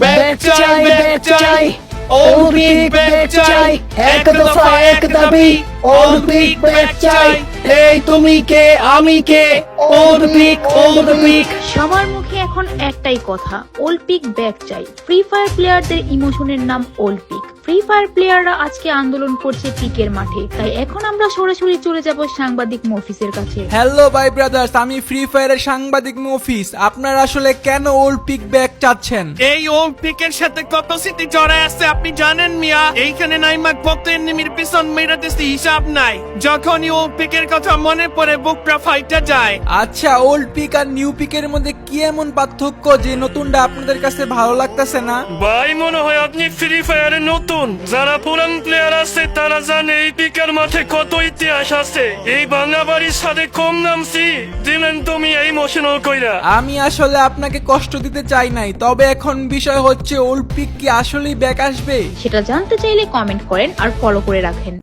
Bag চাই Olympic bag চাই এক দফা এক দাবি অলিম্পিক ব্যাগ চাই এই তুমি কে আমি কে অলিম্পিক সবার মুখে এখন একটাই কথা, অলিম্পিক ব্যাগ চাই। ফ্রি ফায়ার প্লেয়ারদের ইমোশনের নাম অলিম্পিক। ফ্রি ফায়ার প্লেয়াররা আজকে আন্দোলন করছে পিকের মাঠে, তাই এখন আমরা সরাসরি চলে যাব সাংবাদিক মফিসের কাছে। হ্যালো ভাই ব্রাদার্স, আমি ফ্রি ফায়ারের সাংবাদিক মফিস। আপনারা আসলে কেন অলিম্পিক ব্যাগ চাচ্ছেন? এই অলিম্পিকের সাথে কত স্মৃতি জড়ায় আছে আপনি জানেন মিয়া? এইখানে নাইমাক কত এনিমির পিছন মেরাতেছি হিসাব নাই। যখনই অলিম্পিকের কথা মনে পড়ে বুকটা ফাইটা যায়। আচ্ছা, ওল্ড পিক আর নিউ পিকের মধ্যে কি এমন পার্থক্য যে নতুনটা আপনাদের কাছে ভালো লাগতেছে না? ভাই মনে হয় আপনি ফ্রি ফায়ারে নতুন। যারা পুরান প্লেয়ার আছে তারা জানে এই পিকের মাঠে কত ইতিহাস আছে। এই বাংলা বাড়ির সাথে কম নামছি দিলেন তুমি এই ইমোশনাল কইরা। আমি আসলে আপনাকে কষ্ট দিতে চাই নাই, তবে এখন বিষয় হচ্ছে ওল্ড পিক কি আসলেই ব্যাক আসবে? সেটা জানতে চাইলে কমেন্ট করেন আর ফলো করে রাখেন।